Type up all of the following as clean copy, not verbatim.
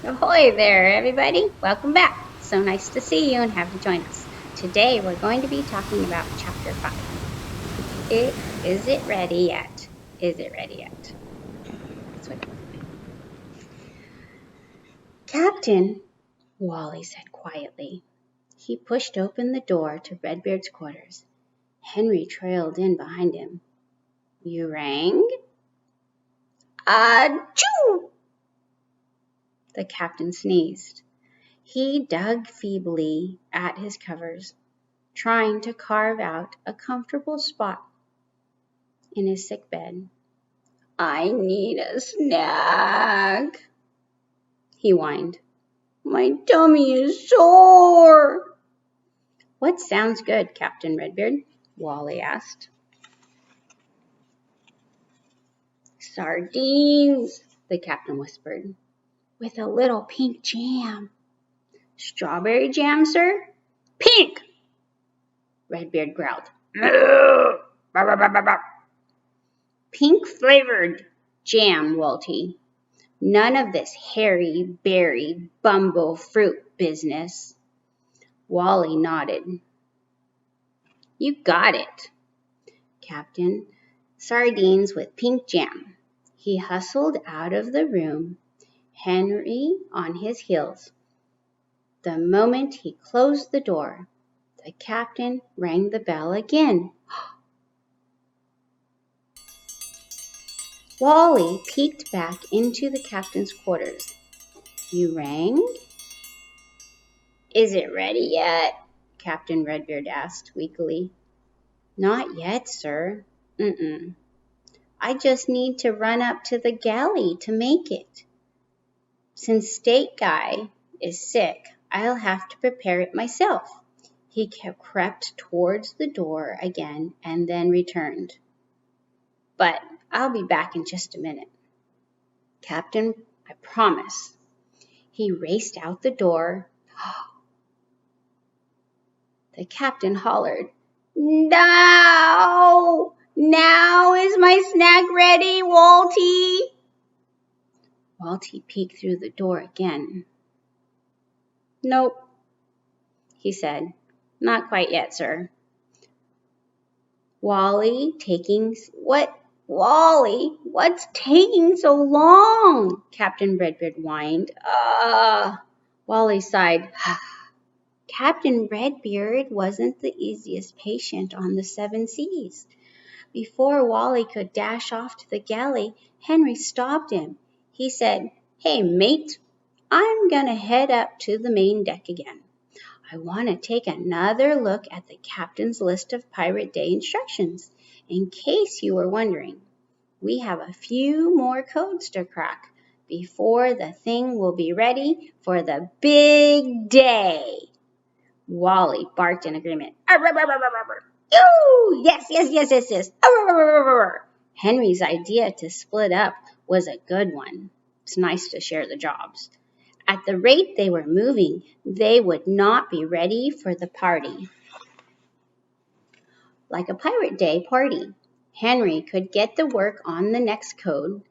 Ahoy there, everybody. Welcome back. So nice to see you and have you join us. Today we're going to be talking about Chapter 5. Is it ready yet? Is it ready yet? That's what Captain, Wally said quietly. He pushed open the door to Redbeard's quarters. Henry trailed in behind him. You rang? Achoo! The captain sneezed. He dug feebly at his covers, trying to carve out a comfortable spot in his sick bed. I need a snack, he whined. My tummy is sore. What sounds good, Captain Redbeard? Wally asked. Sardines, the captain whispered, with a little pink jam. Strawberry jam, sir? Pink! Redbeard growled. Pink flavored jam, Walty. None of this hairy, berry, bumble fruit business. Wally nodded. You got it, Captain. Sardines with pink jam. He hustled out of the room, Henry on his heels. The moment he closed the door, the captain rang the bell again. Wally peeked back into the captain's quarters. You rang? Is it ready yet? Captain Redbeard asked weakly. Not yet, sir. I just need to run up to the galley to make it. Since Steak Guy is sick, I'll have to prepare it myself. He crept towards the door again and then returned. But I'll be back in just a minute. Captain, I promise. He raced out the door. The captain hollered, Now! Now is my snack ready, Walty? Walty peeked through the door again. Nope, he said. Not quite yet, sir. Wally, what's taking so long? Captain Redbeard whined. Wally sighed. Captain Redbeard wasn't the easiest patient on the 7 seas. Before Wally could dash off to the galley, Henry stopped him. He said, Hey, mate, I'm going to head up to the main deck again. I want to take another look at the captain's list of Pirate Day instructions. In case you were wondering, we have a few more codes to crack before the thing will be ready for the big day. Wally barked in agreement. Yes. Henry's idea to split up was a good one. It's nice to share the jobs. At the rate they were moving, they would not be ready for the party. Like a Pirate Day party, Henry could get to work on the next code.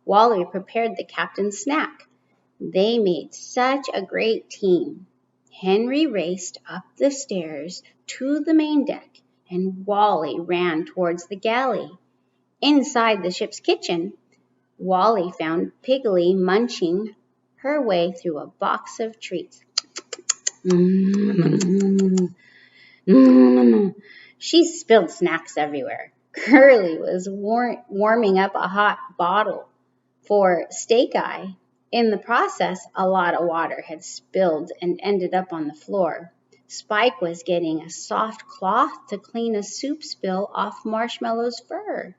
Wally prepared the captain's snack. They made such a great team. Henry raced up the stairs to the main deck, and Wally ran towards the galley. Inside the ship's kitchen, Wally found Piggly munching her way through a box of treats. She spilled snacks everywhere. Curly was warming up a hot bottle for Steak Eye. In the process, a lot of water had spilled and ended up on the floor. Spike was getting a soft cloth to clean a soup spill off Marshmallow's fur.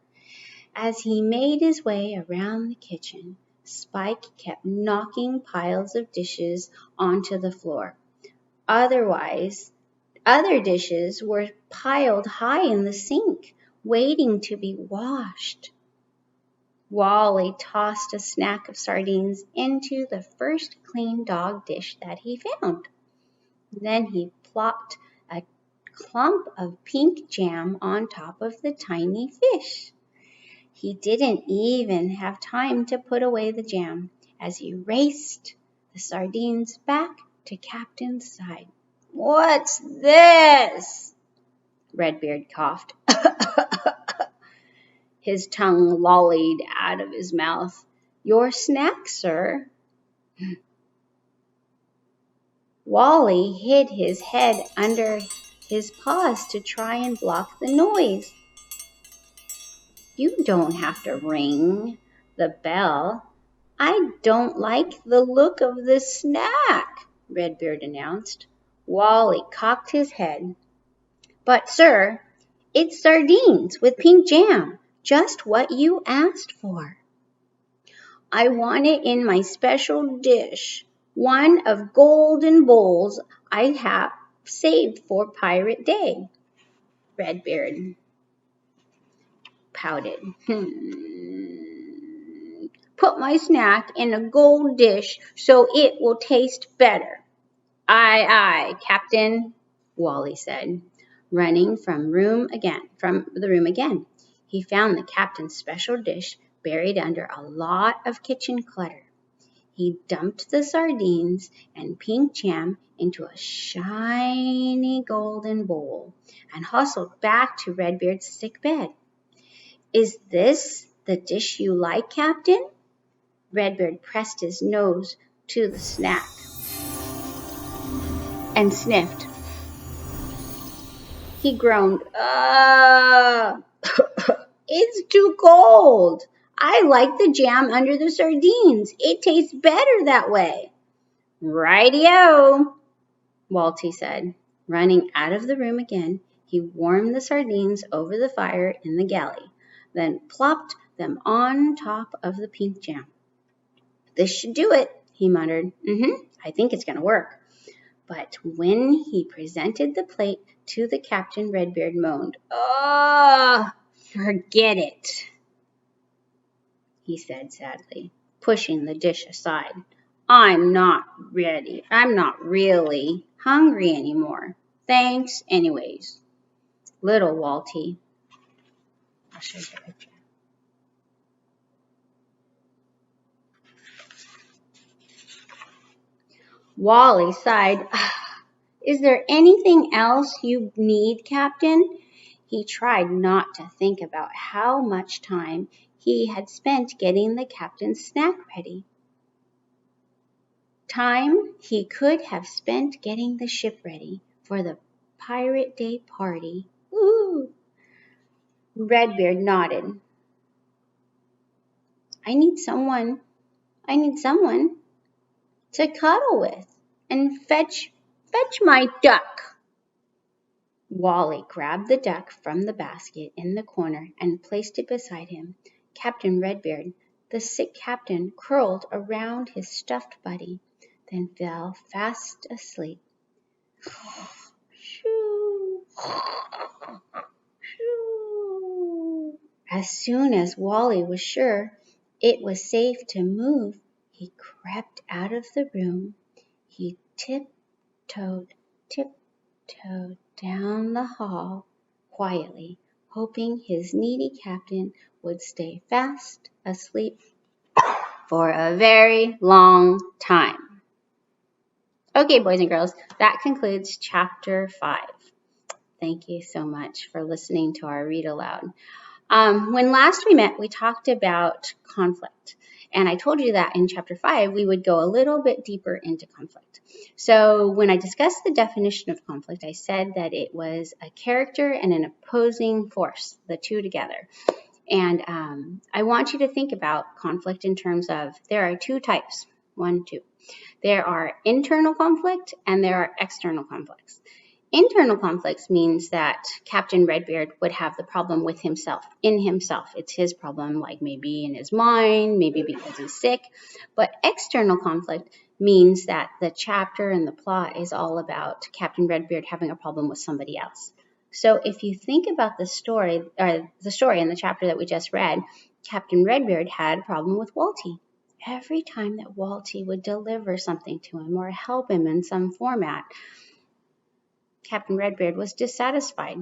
As he made his way around the kitchen, Spike kept knocking piles of dishes onto the floor. Other dishes were piled high in the sink, waiting to be washed. Wally tossed a snack of sardines into the first clean dog dish that he found. Then he plopped a clump of pink jam on top of the tiny fish. He didn't even have time to put away the jam as he raced the sardines back to Captain's side. "What's this?" Redbeard coughed. His tongue lollied out of his mouth. "Your snack, sir." Wally hid his head under his paws to try and block the noise. "You don't have to ring the bell. I don't like the look of this snack," Redbeard announced. Wally cocked his head. "But, sir, it's sardines with pink jam, just what you asked for." "I want it in my special dish, one of golden bowls I have saved for Pirate Day." Redbeard pouted. "Put my snack in a gold dish so it will taste better." "Aye, aye, Captain," Wally said, running from the room again. He found the captain's special dish buried under a lot of kitchen clutter. He dumped the sardines and pink jam into a shiny golden bowl and hustled back to Redbeard's sick bed. "Is this the dish you like, Captain?" Redbeard pressed his nose to the snack and sniffed. He groaned, "It's too cold. I like the jam under the sardines. It tastes better that way." "Righty-o," Walty said. Running out of the room again, he warmed the sardines over the fire in the galley, then plopped them on top of the pink jam. "This should do it," he muttered. I think it's going to work." But when he presented the plate to the captain, Redbeard moaned. "Oh, forget it," he said sadly, pushing the dish aside. I'm not really hungry anymore. Thanks anyways." Little Walty. I'll show you the picture. Wally sighed. "Is there anything else you need, Captain?" He tried not to think about how much time he had spent getting the captain's snack ready. Time he could have spent getting the ship ready for the Pirate Day party. Ooh! Redbeard nodded. I need someone to cuddle with and fetch my duck." Wally grabbed the duck from the basket in the corner and placed it beside him. Captain Redbeard, the sick captain, curled around his stuffed buddy, then fell fast asleep. As soon as Wally was sure it was safe to move, he crept out of the room. He tiptoed down the hall quietly, hoping his needy captain would stay fast asleep for a very long time. Okay, boys and girls, that concludes Chapter 5. Thank you so much for listening to our read aloud. When last we met, we talked about conflict. And I told you that in Chapter 5, we would go a little bit deeper into conflict. So when I discussed the definition of conflict, I said that it was a character and an opposing force, the two together. And I want you to think about conflict in terms of there are two types. 1, 2. There are internal conflict and there are external conflicts. Internal conflicts means that Captain Redbeard would have the problem with himself, in himself. It's his problem, like maybe in his mind, maybe because he's sick. But external conflict means that the chapter and the plot is all about Captain Redbeard having a problem with somebody else. So if you think about the story in the chapter that we just read, Captain Redbeard had a problem with Walty. Every time that Walty would deliver something to him or help him in some format, Captain Redbeard was dissatisfied.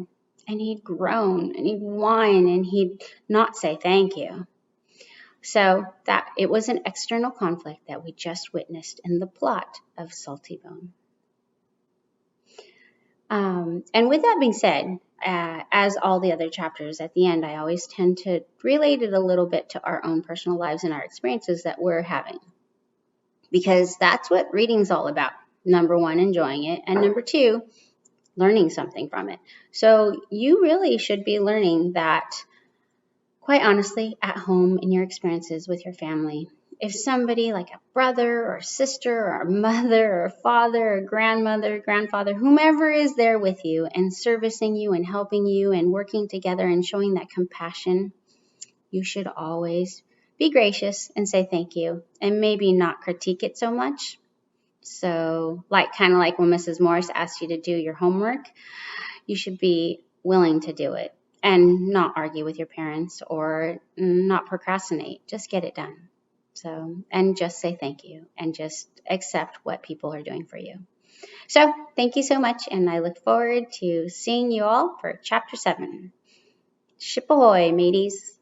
and he'd groan and he'd whine and he'd not say thank you. So that it was an external conflict that we just witnessed in the plot of Salty Bone. And with that being said, as all the other chapters at the end, I always tend to relate it a little bit to our own personal lives and our experiences that we're having. Because that's what reading's all about. Number one, enjoying it. And number two, learning something from it. So you really should be learning that, quite honestly, at home in your experiences with your family. If somebody like a brother or sister or a mother or a father or grandmother, grandfather, whomever is there with you and servicing you and helping you and working together and showing that compassion, you should always be gracious and say thank you and maybe not critique it so much. So kind of like when Mrs. Morris asked you to do your homework, you should be willing to do it and not argue with your parents or not procrastinate. Just get it done. So, and just say thank you and just accept what people are doing for you. So thank you so much. And I look forward to seeing you all for chapter 7. Ship ahoy, mateys.